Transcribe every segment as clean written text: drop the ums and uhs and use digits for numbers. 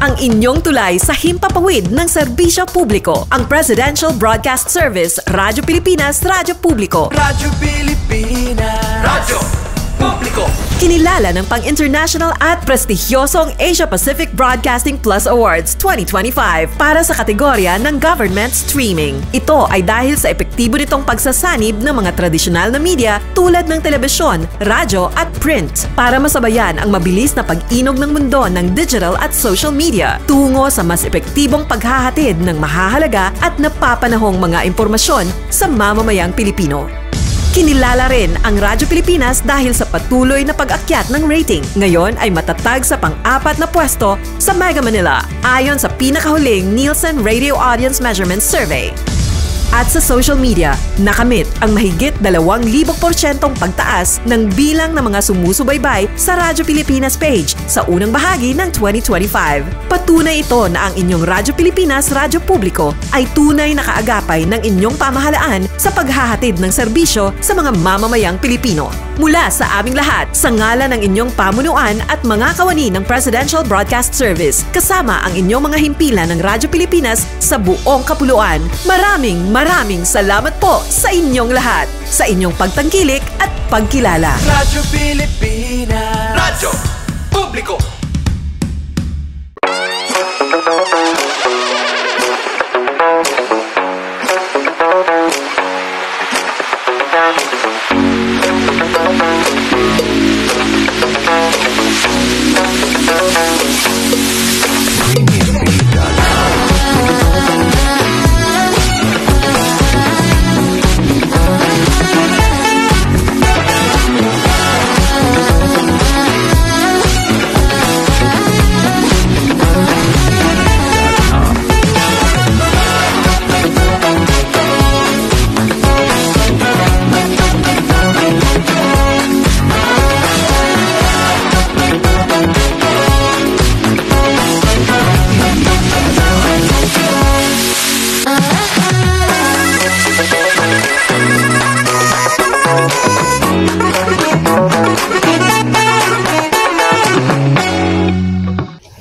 ang inyong tulay sa himpapawid ng serbisyo publiko. Ang Presidential Broadcast Service, Radyo Pilipinas, Radyo Publiko. Radyo Pilipinas. Radyo Publiko. Kinilala ng pang-international at prestigyosong Asia Pacific Broadcasting Plus Awards 2025 para sa kategorya ng Government Streaming. Ito ay dahil sa epektibo nitong pagsasanib ng mga tradisyonal na media tulad ng telebisyon, radyo at print para masabayan ang mabilis na pag-inog ng mundo ng digital at social media tungo sa mas epektibong paghahatid ng mahahalaga at napapanahong mga impormasyon sa mamamayang Pilipino. Kinilala rin ang Radyo Pilipinas dahil sa patuloy na pag-akyat ng rating. Ngayon ay matatag sa pang-4 na pwesto sa Mega Manila ayon sa pinakahuling Nielsen Radio Audience Measurement Survey. At sa social media, nakamit ang mahigit 2,000% pagtaas ng bilang ng mga sumusubaybay sa Radyo Pilipinas page sa unang bahagi ng 2025. Patunay ito na ang inyong Radyo Pilipinas, Radyo Publiko ay tunay na kaagapay ng inyong pamahalaan sa paghahatid ng serbisyo sa mga mamamayang Pilipino. Mula sa aming lahat, sa ngalan ng inyong pamunuan at mga kawani ng Presidential Broadcast Service, kasama ang inyong mga himpilan ng Radyo Pilipinas sa buong kapuluan. Maraming salamat po sa inyong lahat, sa inyong pagtangkilik at pagkilala. Radyo Pilipinas. Radyo Publiko.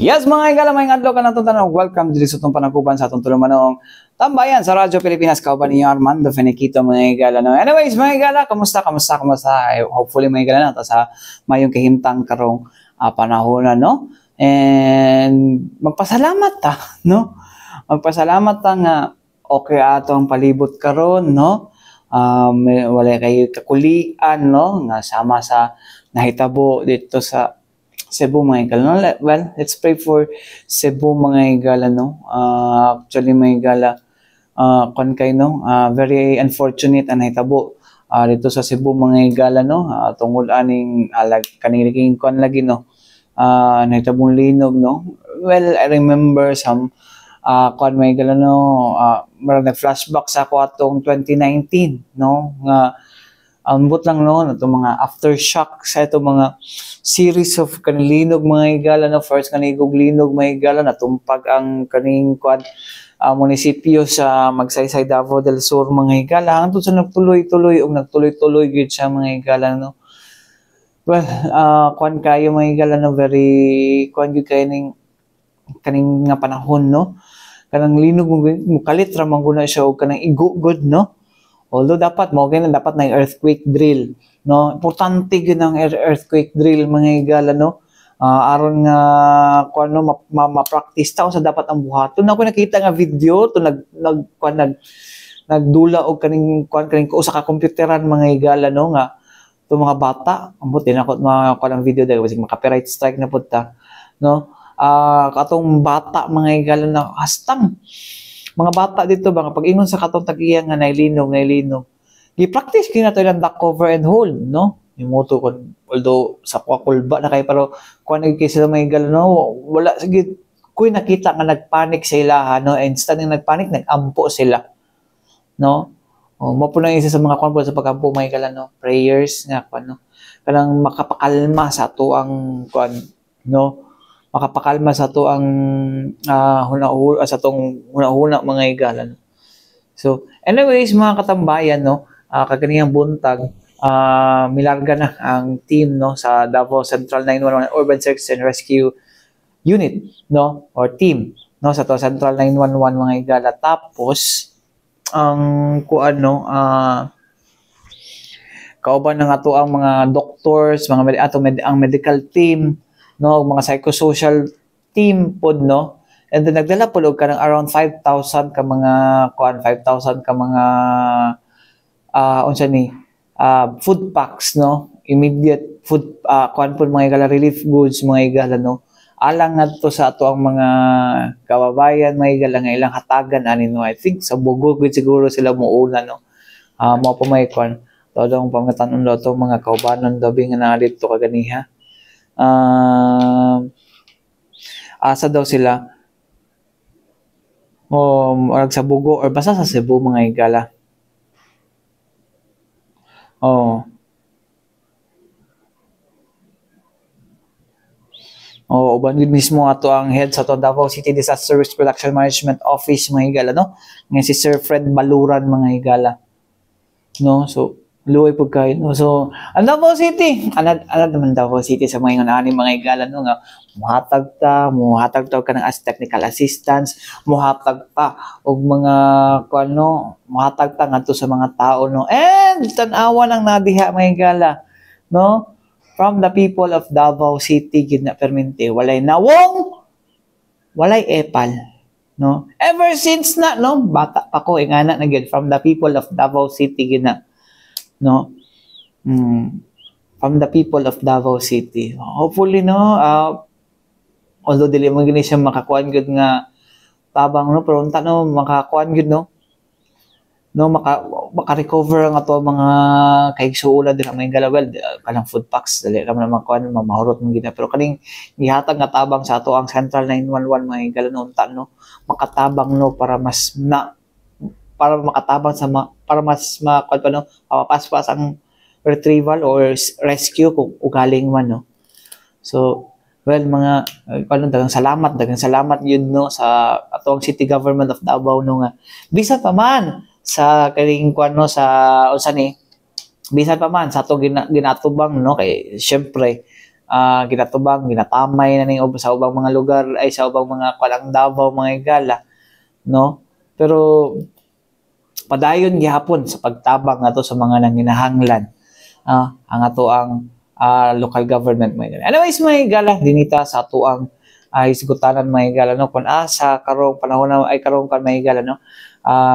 Yes, mga igala, may adlaw ka na itong tanong. Welcome dito sa itong panaguban sa itong tulumanong tambayan sa Radyo Pilipinas. Kauban niyo Armando Feniquito, mga igala. No? Anyways, mga igala, kamusta? Hopefully, mga igala na sa mayong kahimtang karong panahon, no? And magpasalamat no? Magpasalamat nga okay ato ang palibot karon, no? Wala kayo kakulian, no? Nga sama sa nahitabo dito sa Cebu, mga igala. No? Well, let's pray for Cebu, mga igala. No? Actually, mga igala, very unfortunate ang nahitabo dito sa Cebu, mga igala. No? Tungkol aning kanilaging lagi, no? Nahitabong linog. No? Well, I remember some mga igala, no? Marang nag-flashback sa ako atong 2019, no? Nga ambot lang, no, itong mga aftershock sa itong mga series of kanilinog, mga igala, no, first kanigog linog, mga igala, natumpag ang kaning munisipyo sa Magsaysay, Davao del Sur, mga igala, hangtod sa nagtuloy-tuloy gid siya, mga igala, no. Well, kayo, mga igala, no, very yun kaning nga panahon, no, kanang linog mo kalit ramang guna siya o kanang igugod, no. Although dapat na yung earthquake drill, no? Importante yun ang earthquake drill, mga igala, no? Aron nga ma-practice ta sa dapat ang buhaton. Ako nakita nga video to nagdula og kaning usa ka computeran, mga igala, no, nga to mga bata, ambot din ako mga video dahil kasi copyright strike na pud ta, no? Katong bata, mga igala, na hastang mga bata dito ba pag ingon sa katong tag-iya nga nailinog gi-practice kina to lang duck cover and hold, no, yung moto kon although sa kulba na kay pero kuan kay sila mga igala, no, wala sige kuy nakita nga nagpanic sila, no, instead ng nagpanic nagampo sila, no. Mo po na isa sa mga kuan sa pagampo, mga igala, no, prayers nga kuan, no, kanang makapakalma sa ato ang kuan, no, makapakalma sa to ang huna-huna, mga igala. So, anyways, mga katambayan, no, kaganiyang buntag, milarga na ang team, no, sa Davao Central 911 Urban Search and Rescue unit, no, or team, no, sa to Central 911 mga higala. Tapos ang kuan no, kauban ng ato ang mga doctors, ang medical team, no, mga psychosocial team pod, no. And then nagdala po ka ng around 5,000 ka mga 5,000 ka mga unsa ni food packs, no, immediate food po mga higala, relief goods mga higala, no, alang ngadto sa ato ang mga kababayan mga higala nga ilang hatagan ani, no. I think sa Bogo gud siguro sila mouna, no, mo pa may todong pangatanon daw to mga kaubanan daw nga na dito kaganiha. Asa daw sila sa Bugo or basta sa Cebu mga higala. Uban gud mismo ato ang head sa Davao City Disaster Risk Reduction Management Office mga higala, no, nga si Sir Fred Baluran mga higala, no. So luoy pud kay, no. So ang Davao City naman Davao City sa mga ani mga higala, no, nga muhatag ta ka ng technical assistance, muhatag pa og mga muhatag ta ngadto sa mga tao, no, and tan-awa nang nadiha mga higala, no, from the people of Davao City gid na permente, walay nawong, walay epal, no, ever since na, no, bata pa ko ingana na gid from the people of Davao City gid na, no. From the people of Davao City, hopefully, no, although dili mo gini siya makakuan gud nga tabang, no, pero unta, no, makakuan gud, no, maka-recover ang ato mga kaigsuolan din mga higala. Well, kanang food packs dali ra man makuan, mamahurot mo gid, pero kaning gihatag nga tabang sa ato ang Central 911 mga higala, no, unta, no, makatabang, no, para mas makuan pa, no, mapaspas ang retrieval or rescue kung ugaling man, no. So well mga daghang salamat yun, no, sa atong city government of Davao, no, nga bisan pa man sa kaning no, sa unsa ni, bisan pa man sa ato ginatubang, no, kay syempre ginatamay na ning sa ubang mga lugar ay sa ubang mga kulang Davao mga higala, no, pero padayon gihapon sa pagtabang ato sa mga nanginahanglan ang ato ang local government mga higala. Anyways mga higala, dinita sa ato ang isgutanan mga higala, no, kun sa karong panahon ay karong mga higala, no,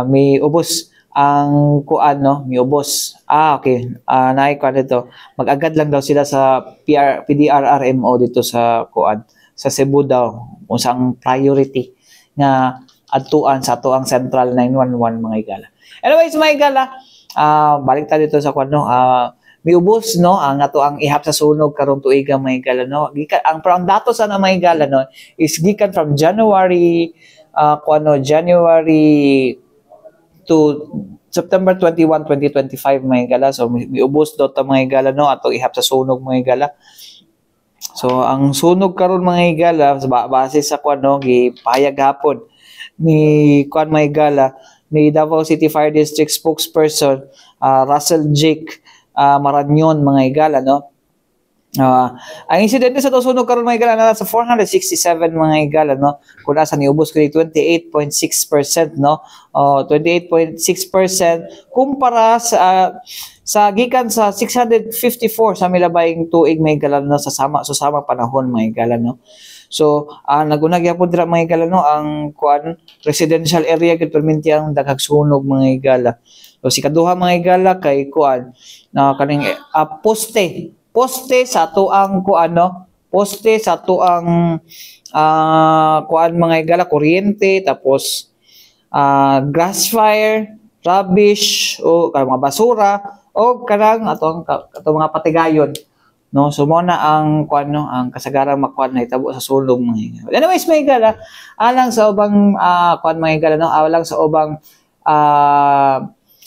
may ubos ang kuan, no, may ubos. Okay, naay kuan dito, mag-agad lang daw sila sa PDRRMO dito sa kuan sa Cebu daw usang priority nga adtuan sa ato ang Central 911 mga higala. Anyways mga higala, balik ta dito sa kuan, no, may ubos, no, ang ato ang ihap sa sunog karong tuiga mga higala, no. Gikan ang datos na mga higala, no, is gikan from January to September 21, 2025 mga higala. So may ubos daw ta mga higala, no, ato ihap sa sunog mga higala. So ang sunog karon mga higala base sa kuan, no, gipahayag hapon ni kuan mga higala ni Davao City Fire District spokesperson Russell Jake Maranyon mga higala, no. Ang insidente sa sunog karon mga higala na sa 467 mga higala, no, kung nasa niubos kini 28.6%, no, 28.6% kumpara sa gikan sa 654 sa milabayng tuig mga higala, no, sa sama panahon mga higala, no. So nagunag gyapon dira mga higala, no, ang kuan residential area gid perminti ang daghang sunog mga higala. So si kaduha mga higala kay kuan kaning poste sa tuang kuan, no, poste sa tuang kuan mga higala, kuryente, tapos grass fire, rubbish o mga basura o kanang atong mga patigayon, no. So mo na ang kuan, no, ang kasagaran makuan na hitabo sa sulong mga higala. Anyways mga higala, alang sa ubang kuan mga higala, no, alang sa ubang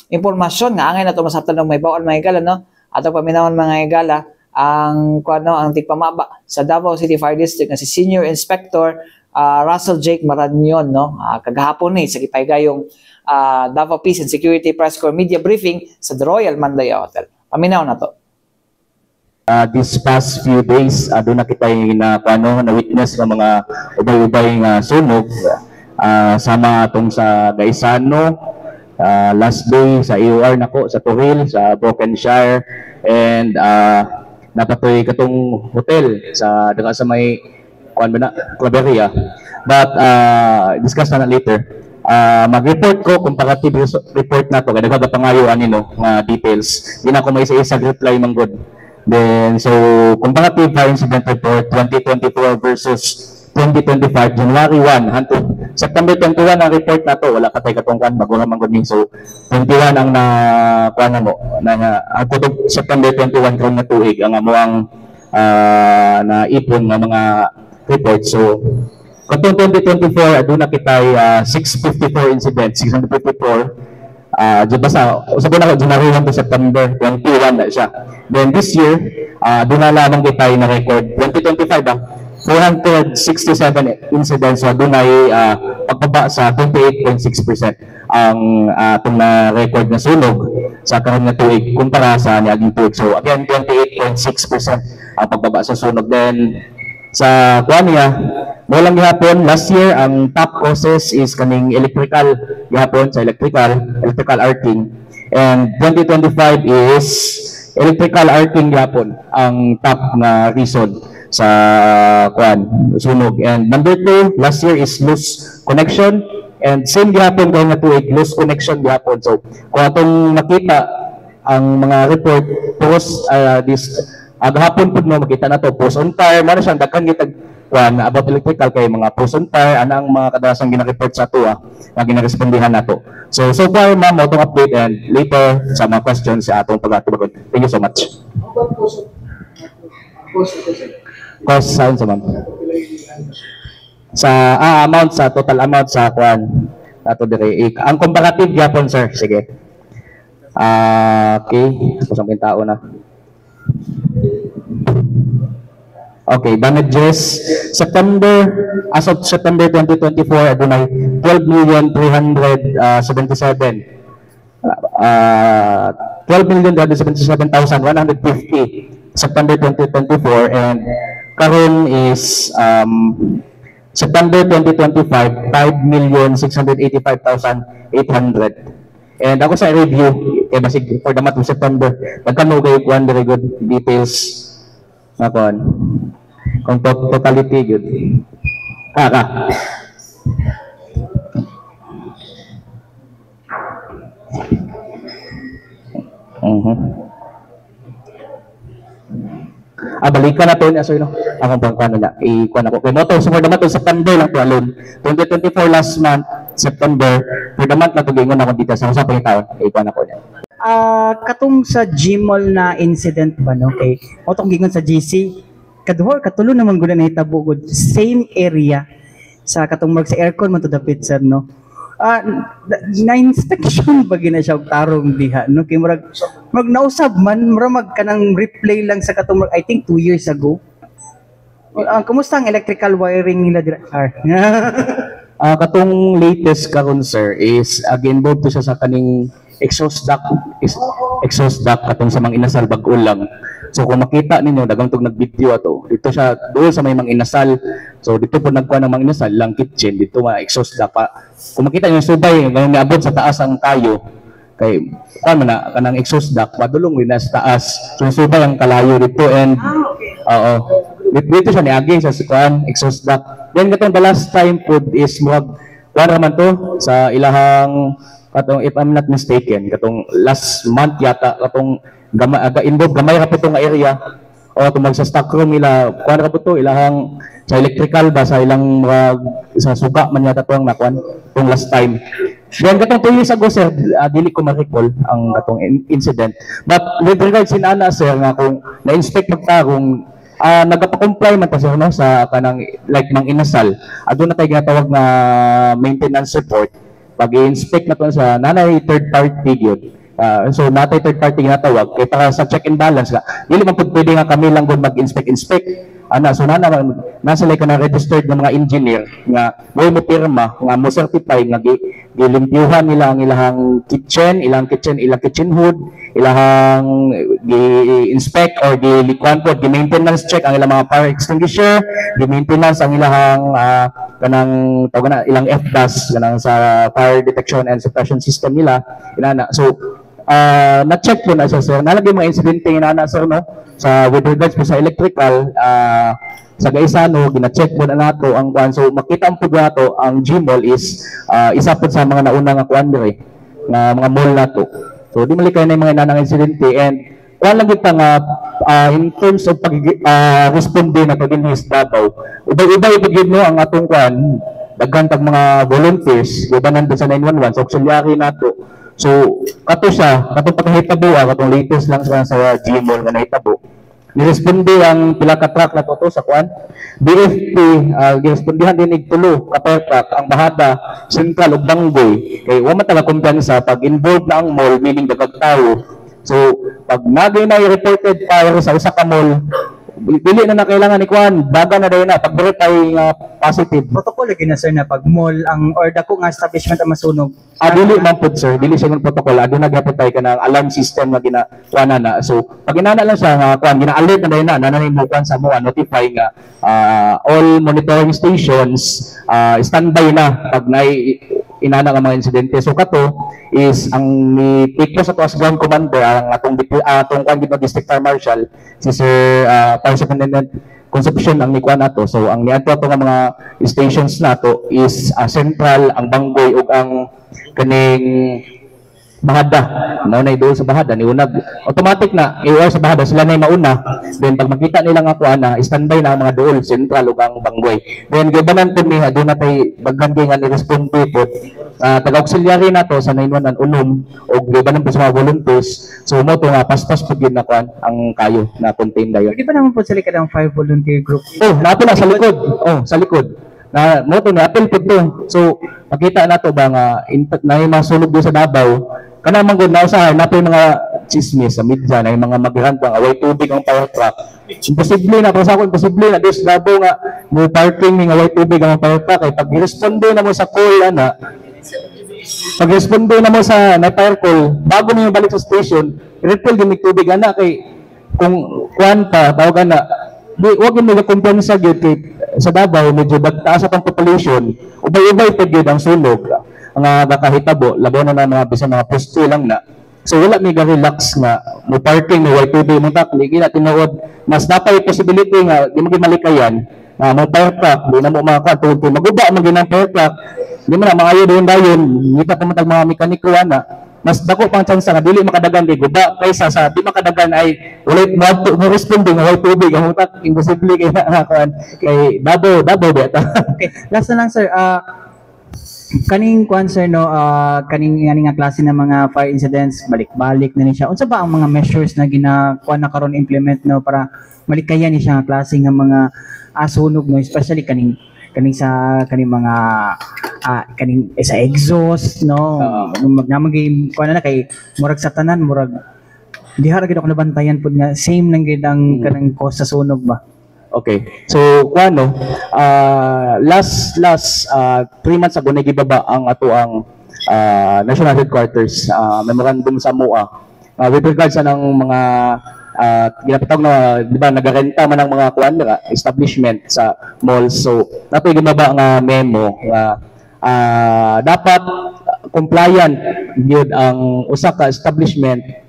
impormasyon nga angay nato masabtan ng may bawal mga higala, no, atong paminawon mga higala ang kuan, no, ang tigpamaba sa Davao City Fire District nga si Senior Inspector Russell Jake Maranyon, no, kagahapon ni sa gipahigayong Davao Peace and Security Press Corps media briefing sa The Royal Mandaya Hotel. Paminaw na to. These past few days, doon na kita na witness ng mga ubay-ubay nga sunog sama atong sa Gaisano, last day sa EOR nako sa Tuhil, sa Brokenshire, and napatoy katong hotel sa daga sa may Claveria. But discuss na later. Mag-report ko, comparative report na to, kaya nagkagapangayo anino nga details. Hindi na ako may isa-isa reply manggod. Then, so, comparative fire incident report 2024 versus 2025, January 1 hangtod September 21 ang report na to. Wala katay katungkan, bago naman gud. So, 21 ang kuha na mo. Hangtod September 21 karon na tuig ang amuang naipon ng mga report. So, katong 2024, aduna kitay 654 incidents, 654. Usap na January 1 to September 21 na siya. Then this year, doon na lamang kitay na record. 2025, 467 incidents, so doon ay pagbaba sa 28.6% ang itong na record na sunog sa karon na tuig kumpara sa niaging tuig. So again, 28.6% ang pagbaba sa sunog. Then sa kuanya, mo lang gihapon last year ang top causes is kaning electrical gihapon sa electrical arcing, and 2025 is electrical arcing gihapon ang top na reason sa sunog. And number 2 last year is loose connection, and same gihapon karon nga tuig loose connection gihapon. So kung atong nakita ang mga report post this gahapon pud mo makita na to post on fire mo na siyang daghan gitag about electrical kay mga post on fire anang mga kadasang gina-report sa ato nga ginarespondihan nato. So far ma'am, mo tong update, and later sa mga questions sa atong pag-atubag. Thank you so much. Cost sound sa ma'am. Sa amount, sa total amount sa kuan ato dire. Ang comparative gyapon sir, sige. Okay, kusang tao na. Okay, damages as of September 2024 adunay 12,377,150 September 2024, and karon is September 2025 5,685,800. And ako sa review kay basig for the month of September nagkano kay kuan very good details na kuan kung totality good. Balikan na to niya, sir, no? Akong pangkano niya, ikuha na ko. Kaya mo to, so for the month of September lang to alone. 2024 last month, September, for the month na to, gingon ako dito sa usapang taon, ikuha na ko niya. Katong sa Gmall na incident ba, no? Kay mo tong gingon sa GC, katulo naman gud na hitabo gud same area sa katong mag sa aircon man to dapit sir, no. Na inspection ba gina siya og tarong diha, no, kay murag nausab man murag kanang replay lang sa katong I think 2 years ago. Kumusta ang electrical wiring nila dira? Katong latest karon sir is involved to siya sa kaning exhaust duct katong sa mga inasal bag-o lang. So kung makita ninyo dagang tug nag-video ato dito siya doon sa may mga inasal. So dito po nagkuha ng mga inasal lang kitchen dito mga exhaust duct pa. Kung makita niyo subay ngayon niabot sa taas ang kayo kay man na kanang exhaust duct padulong din sa taas. So subay ang kalayo dito, and dito siya niagi sa kuan exhaust duct. Then katong the last time food is murag kuan raman to sa ilahang katong, if I'm not mistaken, katong last month yata katong involved gamay ra po tong area o atong sa stock room nila kuan ra po to ilahang sa electrical ba sa ilang sa suka man yata tong nakuan tong last time. Then katong 2 years ago sir, dili ko ma-recall ang katong incident, but with regards in ana sir nga kung na-inspect magtarong nagapa-comply man ta sir, no, sa kanang like mang inasal aduna tay ginatawag na maintenance report pag-i-inspect na to sa nanay third party gyud. So natay third party ginatawag kay para sa check and balance ka dili man pud pwede nga kami lang gud mag-inspect So nasa like na registered ng mga engineer nga mo pirma nga mo certify nga gilimpyuhan nila ang ilang kitchen hood, ilang gi-inspect or gi-maintenance check ang ilang mga fire extinguisher, gi-maintenance ang ilang kanang tawag na ilang FDAS kanang sa fire detection and suppression system nila inana. So na-check po na siya, sir. Nalagay mga insidente inana, sir, no? With regards po sa electrical, sa Gaisano, gina-check po na nato ang kuan. So makita po nato ang Gmall is isa po sa mga nauna nga kuan dire nga mga mall nato. So di malikay na yung mga inanang insidente, and kuan lang kita nga in terms of responde na to dinhi sa Davao. Ubay-ubay pud no ang atong kuan, daghan tag mga volunteers gibanan sa 911 sa auxiliary nato. So kato siya, katong pagkahitabo, katong latest lang sa Gmall nga nahitabo. Niresponde ang pila ka truck na to sa kuan. BFP, girespondihan din tulo ka fire truck ang Bahada, Sentral ug Banggoy. Kay wa man talaga kumpiyansa pag involved na ang mall, meaning dagag tawo. So pag nagay na reported fire sa usa ka mall, dili na kailangan ni kuan, baga na dayon na pag verify nga positive. Protocol lagi na sir na pag mall ang or dako nga establishment ang masunog. Dili man pud sir, dili siya ng protocol. Aduna gyapon ka ng alarm system nga ginakuana na. So pag inana lang siya nga kuan, gina-alert na dayon na nananimukan sa mo notify nga all monitoring stations standby na pag inana nga mga insidente. So kato is ang ni-take sa Tuas Ground Commander ang atong kuan gid District Fire Marshal si Sir Fire Superintendent Concepcion ang nikuan nato. So ang niadto nga mga stations nato is Central, ang Banggoy ug ang kaning Bahada. Naunay doon sa Bahada ni unag automatic na AOR sa Bahada sila na mauna. Then pag makita nila nga kuan na standby na ang mga dool Central ug ang Banggoy. Then gibanan pud ni aduna tay daghan nga ni-respond po taga-auxiliary nato sa 911 unom ug gibanan po sa mga volunteers. So mo to nga paspas pud yun na kuan ang kayo na contain dayon. Di ba naman po sila kadang 5 volunteer group? Nato na sa likod. Sa likod. Na mo to na apel pud to. So makita nato ba nga na yung mga sunog doon sa Davao kana man gud na usahay nato yung mga chismis sa media na yung mga migrant nga away tubig ang fire truck. Imposible na sa ako, imposible na dis Davao nga mo parking nga away tubig ang fire truck kay pag responde na mo sa call pag responde na mo sa fire call bago mo balik sa station refill gimig tubig ana kay kung kuan pa tawag na di wag mo kumpiyansa gyud kay sa Davao medyo taas ang population ubay-ubay pud gyud ang sunog nga nakahitabo labaw na mga bisan mga posto lang na. So wala mi relax nga mo parking mo white tubig mo tak ligi na tinuod mas napay possibility nga di mo malikayan mo fire truck di na mo makakuha tungod maguba mo ginang fire truck di mo na maayo dayon ngita pa man mga mekaniko ana mas dako pang chance nga dili makadagan di guba kaysa sa di makadagan ay wala mo responding white tubig ang utak imposible kay kuan kay dabo beta. Okay, last na lang sir, kaning kuan sir no, kaning nga klase ng mga fire incidents balik-balik na ni siya. Unsa ba ang mga measures na ginakuha na karon implement no para malikayan ni siya nga klase nga mga sunog no, especially kaning sa mga kaning sa exhaust no, magnamagay kuan na kay murag sa tanan murag diha ra gid ako nabantayan pud nga same nang gid ang kanang cause sa sunog ba. Okay. So, kuano, last 3 months ago nagibaba ang ato ang national headquarters memorandum sa MOA with regards sa ng mga ginapatawag na, di ba, nagarenta man ang mga establishment sa malls. So, nato gibaba nga memo nga dapat compliant gyud ang usa ka establishment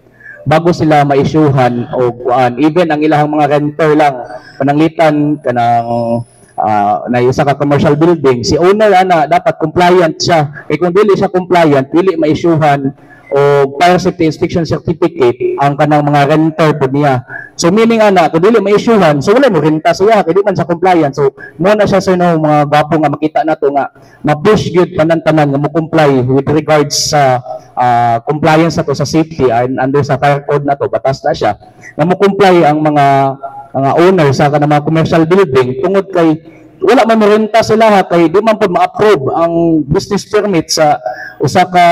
bago sila ma-issuehan o kuan even ang ilahang mga renter lang pananglitan kanang na isa ka commercial building si owner ana dapat compliant siya kay kung dili siya compliant dili ma-issuehan o fire safety inspection certificate ang kanang mga renter pud niya. So meaning ana kung dili ma-issuehan so wala mo renta siya kay di man siya compliant. So mo na siya sir no mga gwapo nga makita nato nga ma-push gyud tanan-tanan nga mo comply with regards sa compliance nato sa safety and under sa fire code nato batas na siya na mo comply ang mga owner sa kanang mga commercial building tungod kay wala man renta sila kay di man pud ma-approve ang business permit sa usa ka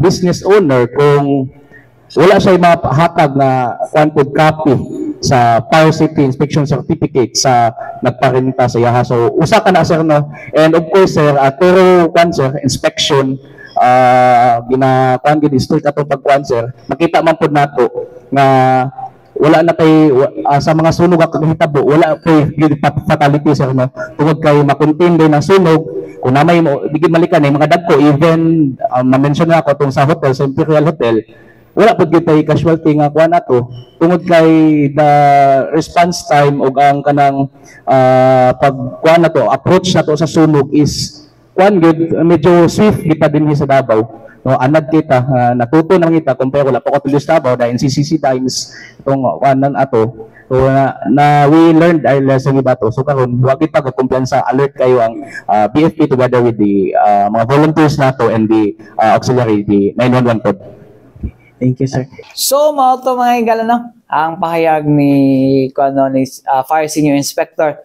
business owner kung wala siya mahatag na kuan pud copy sa fire safety inspection certificate sa nagparinta sa yaha. So usa ka na sir no. And of course sir, thorough cancer inspection ginakuan gid strict ato pagkuan sir. Makita man pud nato nga wala na kay sa mga sunog ang kahitabo, wala kay fatality sir no. Tungod kay makontain din ang sunog, kung namay mo digid malikan ay mga dagko, even ma-mention na ako tong sa hotel, sa Imperial Hotel, wala pud gid tay casualty nga kuan ato tungod kay the response time ug ang kanang pagkuan nato, approach nato sa sunog is kuan gid medyo swift kita dinhi sa Davao. No, anad kita natuto na kita compare wala pa ko tulis Davao dahil CCC times itong wanan ato. So na we learned our lesson iba to. So karon wa kita ka kumpiyansa, alert kayo ang BFP together with the mga volunteers nato and the auxiliary, the 911 pod. Thank you, sir. So, mga to mga higala, no? Ang pahayag ni Fire Senior Inspector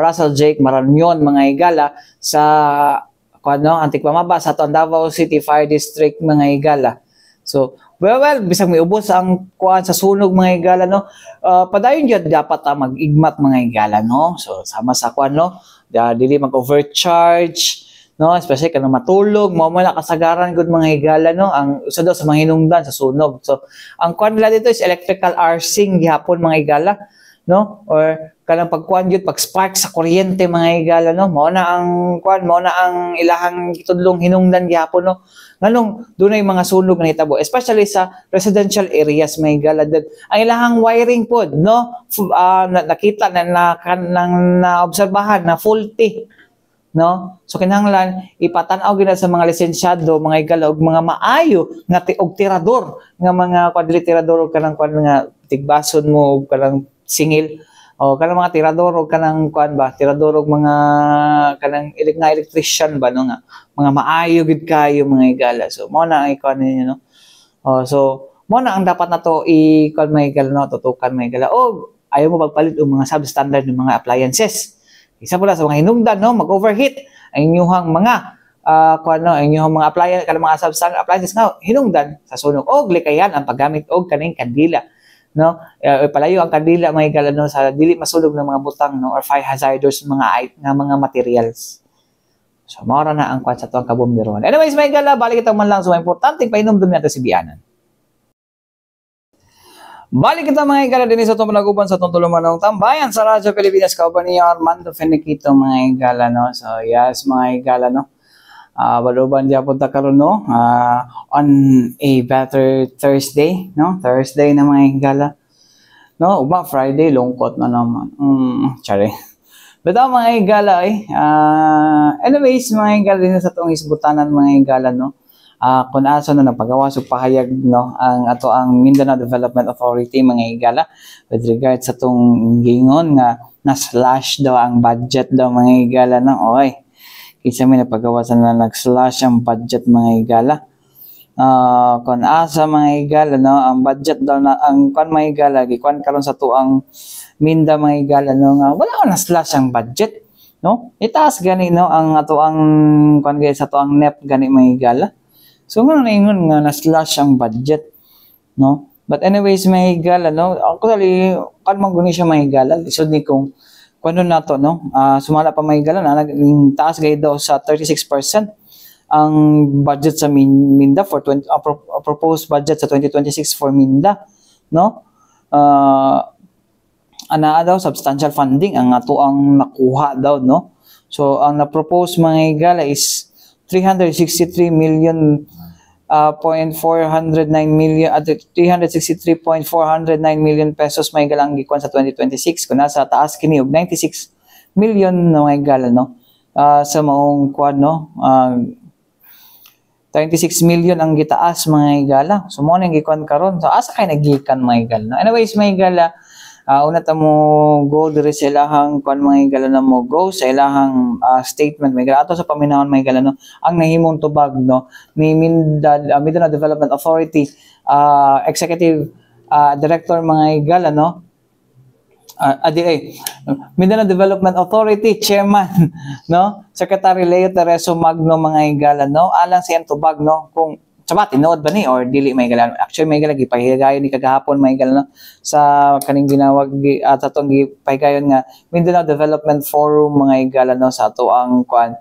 Russell Jake Maranyon, mga higala, sa Antikpamaba, sa Davao City Fire District, mga higala. So, well, bisag may ubos ang kuan sa sunog, mga higala, no? Padayon dyan dapat mag-igmat, mga higala, no? So, sama sa kuan, no? Dili mag-overcharge, no, especially kanang matulog, mao man kasagaran gud mga higala, no, ang usa daw sa mga hinungdan sa sunog. So ang kuan nila dito is electrical arcing gihapon, mga higala, no, or kanang pagkuan gyud pag spark sa kuryente, mga higala, no, mao na ang kuan, mao na ang ilahang tudlong hinungdan gihapon, no. Nganong dunay mga sunog na hitabo, especially sa residential areas, mga higala, ang ilahang wiring pod, no, nakita na obserbahan na faulty, no? So kinahanglan ipatan-aw gid sa mga lisensyado, mga higala, og mga maayo nga og tirador nga mga tirador og kanang kuan nga tigbason mo og kanang singil o kanang mga tirador og kanang kuan ba, tirador og mga kanang electrician ba, no, nga mga maayo gid kayo, mga higala. So mo na ay kuan ninyo, no. So mo na ang dapat nato i-kuan, mga higala, no, tutukan, mga higala, og ayaw mo pagpalit og mga substandard ng mga appliances. Isa pala sa mga hinungdan, no, mag-overheat ang inyong mga ang inyong mga appliances, kanang mga substandard appliances nga hinungdan sa sunog, og likayan ang paggamit og kaning kandila, no. Palayo ang kandila, mga higala, no, sa dili masulog ng mga butang, no, or fire hazardous mga materials. So mao na ang kwan sa tuwang kabomberon. Anyways, mga higala, balik ito man lang sa importante painom-dum nato si Bianan. Balik kita, mga higala, din sa itong panaguban sa itong tulumanong tambayan sa Radyo Pilipinas, kauban niya Armando Feniquito, mga higala, no. So yes, mga higala, no, baluban diya punta karon, no, on a better Thursday, no, Thursday na, mga higala, no, ugma Friday lungkot na naman, sorry, but mga higala, anyways, mga higala, din sa itong isbutanan, mga higala, no. Kung asa na napagawa so pahayag, no, ang ato ang Mindanao Development Authority, mga higala, with regard sa tong gingon nga na-slash daw ang budget daw, mga higala, no. Oy, kinsa may napagawasan na nag-slash ang budget, mga higala. Kung asa, mga higala, no, ang budget daw na ang kuan, mga higala, gikuan karon sa tuang Minda, mga higala, no, nga wala na slash ang budget, no. Itaas gani, no, ang ato ang kuan sa tuang NEP gani, mga higala. So nga naingon nga na-slash ang budget, no? But anyways, mga higala, no, actually, kalmang guni siya, mga higala. Lisod ni kung ano na to, no? Sumala pa, mga higala, na naging taas gaya daw sa 36% ang budget sa Minda for proposed budget sa 2026 for Minda, no? Ana daw, substantial funding ang ato ang nakuha daw, no? So, ang na-propose, mga higala, is 363 million 409 million at 363.409 million pesos, mga higala, ang gikuan sa 2026 kun nasa taas kini og 96 million, no, mga higala, no, sa maong kuan, no, 26 million ang gitaas, mga higala. So mo nang gikuan karon, so asa kay nagikan, mga higala, no? Anyways, mga higala, una ta mo go dire sa ilahang kuan, mga higala, na mo go sa ilahang statement, mga higala, ato sa paminawon, mga higala, no, ang nahimong tubag, no, ni Mindanao Development Authority Executive Director, mga higala, no, Mindanao Development Authority Chairman, no, Secretary Leo Tereso Magno, mga higala, no, alang sa tubag, no, kung Sabat, tinuod ba ni or dili may galan? Actually may galan gipahigayon ni kagahapon may galan no? Sa kaning ginawag at atong gipahigayon nga Mindanao Development Forum mga igalan no sa ato ang kuan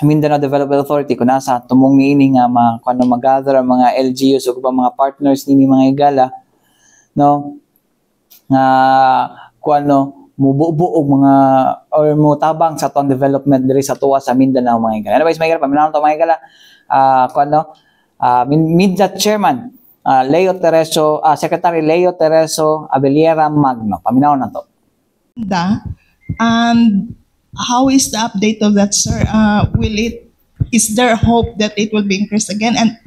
Mindanao Development Authority kung nasa tumong niini nga mag-gather ang mga LGUs o mga partners nini mga igala no nga kuan no mubuo mga or mutabang sa tong development diri sa tuwa sa Mindanao mga igala. Anyways, mga igala, paminaw to mga igala. Minda Chairman Leo Tereso, Secretary Leo Tereso Abeliera Magno. Paminaw na to. And how is the update of that, sir? Is there hope that it will be increased again? And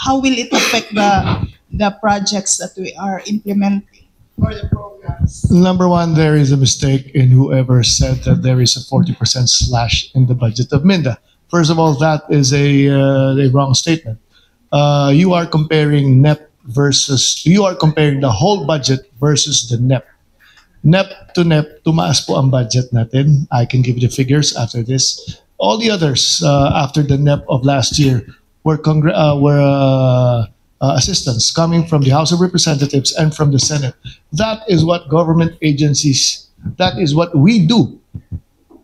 how will it affect the projects that we are implementing or the programs? Number one, there is a mistake in whoever said that there is a 40% slash in the budget of Minda. First of all, that is a wrong statement. You are comparing you are comparing the whole budget versus the NEP. NEP to NEP, tumaas po ang budget natin. I can give you the figures after this. All the others after the NEP of last year were assistance coming from the House of Representatives and from the Senate. That is what government agencies, that is what we do.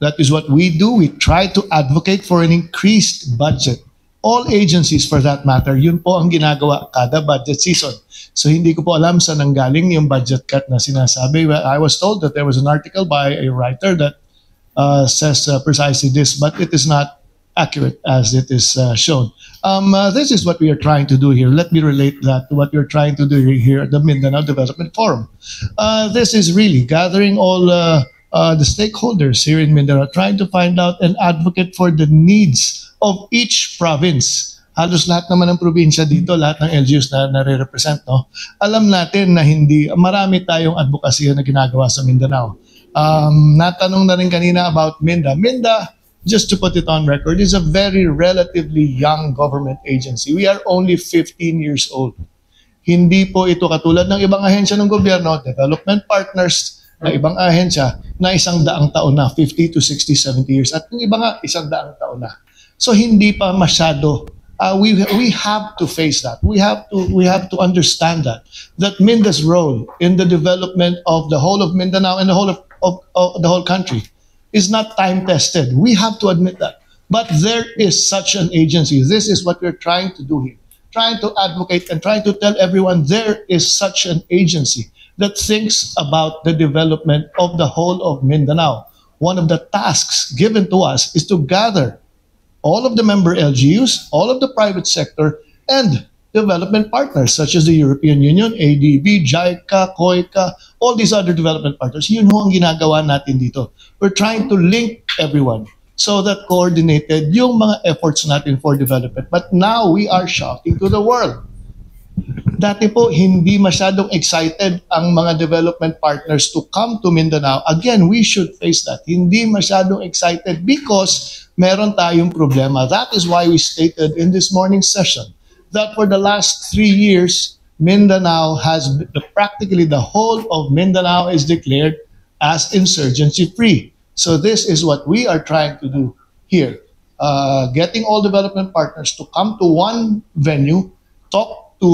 That is what we do. We try to advocate for an increased budget. All agencies for that matter, yun po ang ginagawa kada budget season. So hindi ko po alam saan nanggaling yung budget cut na sinasabi. Well, I was told that there was an article by a writer that says precisely this, but it is not accurate as it is shown. This is what we are trying to do here. Let me relate that to what we are trying to do here at the Mindanao Development Forum. This is really gathering all the stakeholders here in Mindanao, trying to find out and advocate for the needs of each province. Halos lahat naman ng probinsya dito, lahat ng LGUs na nare-represent, no? Alam natin na marami tayong advocacy na ginagawa sa Mindanao. Natanong na rin kanina about Minda. Minda, just to put it on record, is a very relatively young government agency. We are only 15 years old. Hindi po ito katulad ng ibang ahensya ng gobyerno, development partners na ibang ahensya na 100 taon na, 50 to 60, 70 years. At yung iba nga, 100 taon na. So hindi pa masyado. We have to face that. We have to understand that Minda's role in the development of the whole of Mindanao and the whole of the whole country is not time tested. We have to admit that. But there is such an agency. This is what we're trying to do here. Trying to advocate and trying to tell everyone there is such an agency that thinks about the development of the whole of Mindanao. One of the tasks given to us is to gather all of the member LGUs, all of the private sector, and development partners such as the European Union, ADB, JICA, COICA, all these other development partners. Yun ho ang ginagawa natin dito. We're trying to link everyone so that coordinated yung mga efforts natin for development. But now we are shouting to the world. Dati po, hindi masyadong excited ang mga development partners to come to Mindanao. Again, we should face that. Hindi masyadong excited because meron tayong problema. That is why we stated in this morning's session that for the last 3 years, Mindanao has, practically the whole of Mindanao is declared as insurgency-free. So this is what we are trying to do here. Getting all development partners to come to one venue, talk to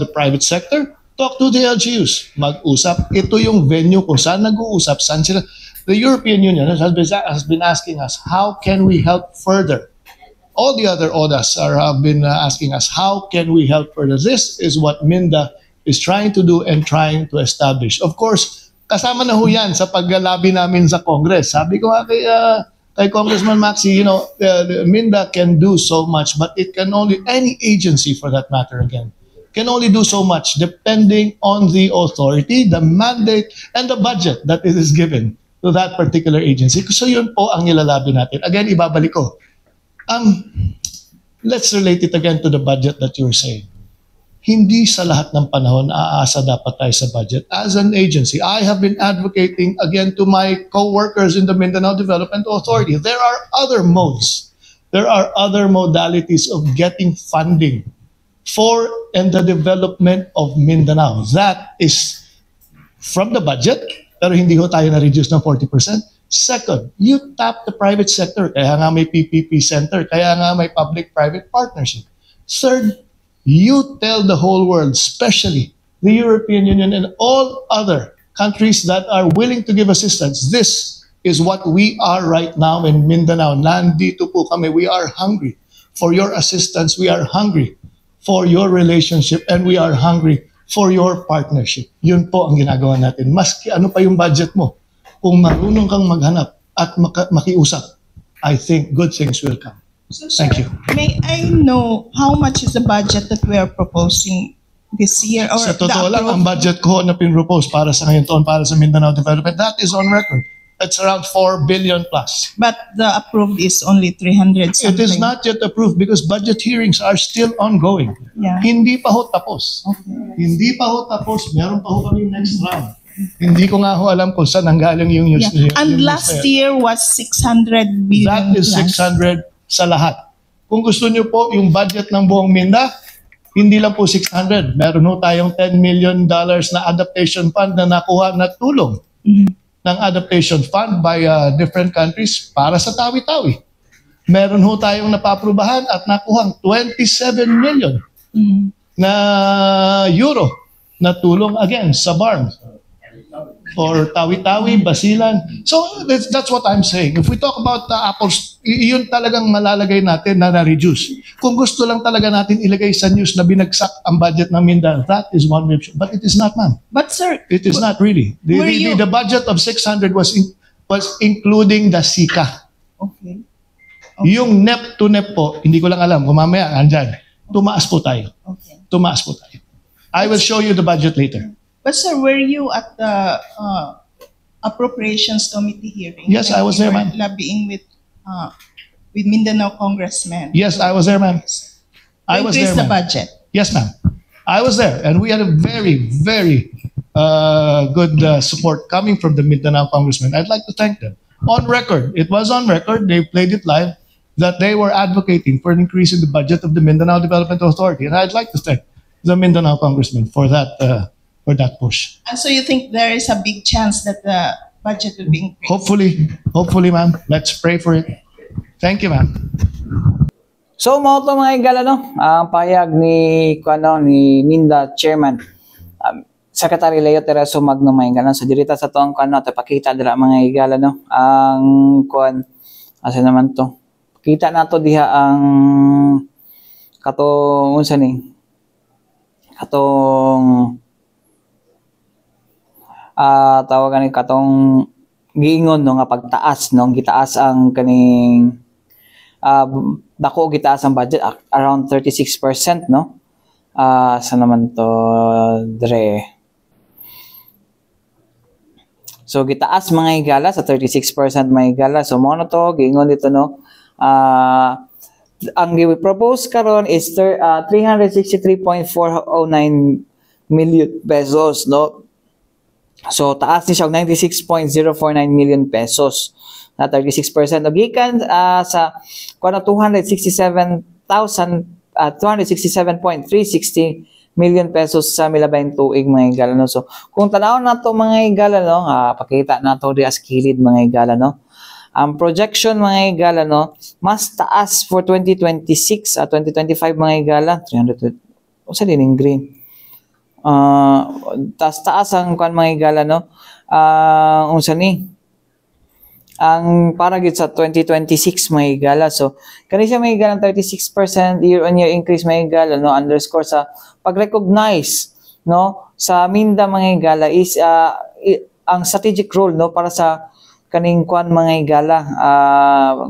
the private sector, talk to the LGUs, mag-usap. Ito yung venue kung saan nag-uusap, saan sila. The European Union has been asking us, how can we help further? All the other ODAs have been asking us, how can we help further? This is what Minda is trying to do and trying to establish. Of course, kasama na ho yan sa paglalabi namin sa Congress. Sabi ko nga kay Congressman Maxi, the Minda can do so much, but it can only, any agency for that matter again, can only do so much depending on the authority, the mandate, and the budget that it is given to that particular agency. So yun po ang nilalabi natin. Again, ibabalik ko. Let's relate it again to the budget that you were saying. Hindi sa lahat ng panahon aasa dapat tayo sa budget. As an agency, I have been advocating again to my co-workers in the Mindanao Development Authority. There are other modes. There are other modalities of getting funding for and the development of Mindanao. That is from the budget, pero hindi ho tayo na-reduce ng 40%. Second, you tap the private sector. Kaya nga may PPP center. Kaya nga may public-private partnership. Third, you tell the whole world, especially the European Union and all other countries that are willing to give assistance, this is what we are right now in Mindanao. Nandito po kami. We are hungry for your assistance. We are hungry for your relationship. And we are hungry for your partnership. Yun po ang ginagawa natin. Maski ano pa yung budget mo, kung marunong kang maghanap at makiusap, I think good things will come. So, Thank you. May I know how much is the budget that we are proposing this year? Or Sa totoo the lang, ang budget ko na pinropose para sa ngayon taon, para sa Mindanao Development, that is on record. It's around 4 billion plus. But the approved is only 300 something. It is not yet approved because budget hearings are still ongoing. Yeah. Hindi pa ho tapos. Hindi pa ho tapos. Meron pa ho kami next round. Hindi ko nga ho alam kung saan nanggaling yung news. Yeah. And last year was 600 billion. That is plus. 600 sa lahat. Kung gusto niyo po yung budget ng buong Minda, hindi lang po 600. Meron ho tayong $10 million na adaptation fund na nakuha na tulong ng adaptation fund by different countries para sa Tawi-Tawi. Meron ho tayong napaprubahan at nakuhang 27 million na euro na tulong again sa BARM for Tawi-Tawi, Basilan. So that's what I'm saying. If we talk about the apples, yun talagang malalagay natin na na-reduce. Kung gusto lang talaga natin ilagay sa news na binagsak ang budget ng Mindanao, that is one way. But it is not, ma'am. But sir, It is not really. The budget of 600 was including the SICA. okay. Yung NEP to NEP po, hindi ko lang alam kung mamaya andyan. Tumaas po tayo. Okay. Tumaas po tayo. I will show you the budget later. But sir, were you at the Appropriations Committee hearing? Yes, when I was you there, were ma'am. Lobbying with Mindanao congressmen. Yes, I was there, ma'am. I was there, Increase the ma'am. budget. Yes, ma'am. I was there, and we had a very, very good support coming from the Mindanao congressmen. I'd like to thank them. On record, it was on record, they played it live, that they were advocating for an increase in the budget of the Mindanao Development Authority. And I'd like to thank the Mindanao congressmen for that push. And so you think there is a big chance that the budget will be increased? Hopefully, ma'am. Let's pray for it. Thank you, ma'am. So mao to mga igala no, ang pahayag ni Minda Chairman Secretary Leo Tereso Magno mga igala. So dirita sa to ang pakita dira mga igala no. Ang asa naman to. Kita nato diha ang katong unsa ni? Katong tawagan ni katong giingon no nga pagtaas no, gitaas ang kaning dako gitaas ang budget around 36% no. Sa naman to dre. So gitaas mga higala sa 36% mga higala. So mo na to giingon dito no. Ang gi-propose karon is 363.409 million pesos no. So taas ni siya 96.049 million pesos na 36%. O gikan sa 267.360 million pesos sa milabayng tuig mga higala no. So kung tanaw na to mga higala no, pakita na to di as kilid mga higala no. Ang projection mga higala no, mas taas for 2026 at 2025 mga higala 300 usa din in green. Taas ang mga higala no. Unsa ni? Ang para gid sa 2026 mga higala. So kani siya mga higala 36% year-on-year increase mga higala no, underscore sa pag-recognize no sa Minda mga higala is ang strategic role no para sa kaning mga higala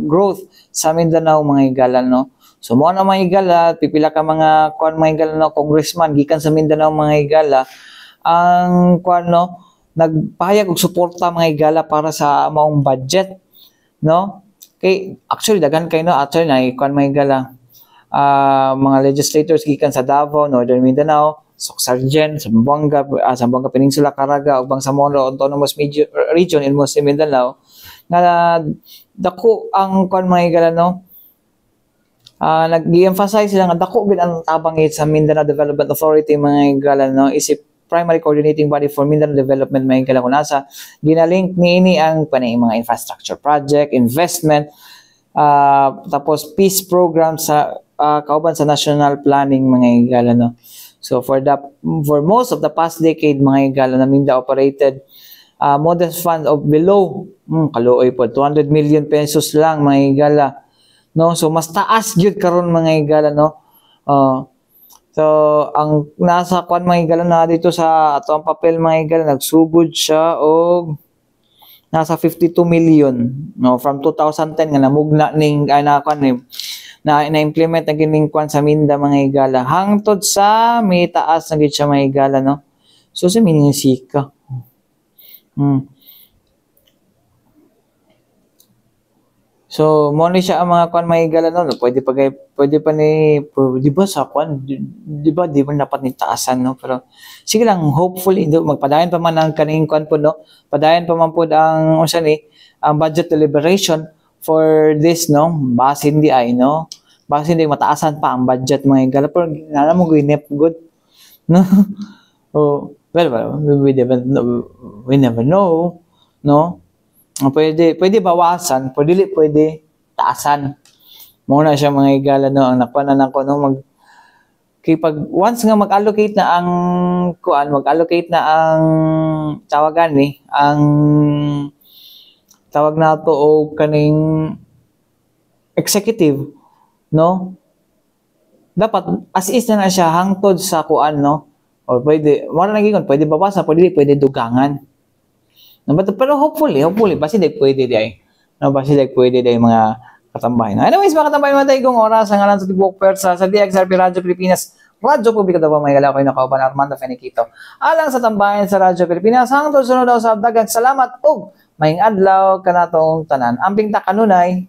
growth sa Mindanao mga higala no. So mo na mga higala, pipila ka mga mga higala no, congressman gikan sa Mindanao mga higala ang no nagpahayag og suporta mga higala para sa maong budget no. Kay actually daghan kay no actually na mga higala mga legislators gikan sa Davao, Northern Mindanao, Sargent, Zamboanga Peninsula, Caraga ug Bangsamoro Autonomous Region in Muslim Mindanao na dako ang mga higala no. Nag-emphasize sila nga dako gid ang tabang sa Mindanao Development Authority mga higala no, isip primary coordinating body for Mindanao development may kala kunasa ginalink niini ang panay mga infrastructure project, investment, tapos peace program sa kauban sa national planning mga higala no. So for most of the past decade mga higala na Minda operated modest fund of below kaluoy po 200 million pesos lang mga higala no. So mas taas gyud karon mga higala no. So ang nasa kwan mga higala na dito sa ato ang papel mga higala nagsugod siya og nasa 52 million no from 2010 nga namugna ning na-implement ang kining kwan sa Minda mga higala hangtod sa may taas na gid siya mga higala no. So sa minisika So, mo ni siya ang mga kwan mahigala no. Pwede pa ni di ba sa kwan di ba dapat ni taasan no, pero sige lang hopefully magpadayon pa man ang kaning kwan po no. Padayon pa man pud ang unsa ni ang budget deliberation for this no. Base hindi ay no. Base hindi mataasan pa ang budget mga higala pero nana mo ginep good no. Oh, well, we never know no. Pwede bawasan, pwede taasan. Muna siya mga higala no, ang nakuanan ko no once nga mag-allocate na ang tawagan ni ang tawag nato o kaning executive no. Dapat as is na siya hangtod sa kuan no. O pwede bawasan, pwede dugangan. Pero hopefully, basi day pwede day. No, basi day pwede day mga katambayan. Anyways, mga katambayan matay kong oras ang ngalan sa Tibok Persa sa DXRP Radyo Pilipinas. Radyo Publiko daw may galaw ko nakauban Armando Feniquito. Alang sa tambayan sa Radyo Pilipinas hangtod sunod daw sa daghang salamat ug maayong adlaw kanatong tanan. Amping ta kanunay.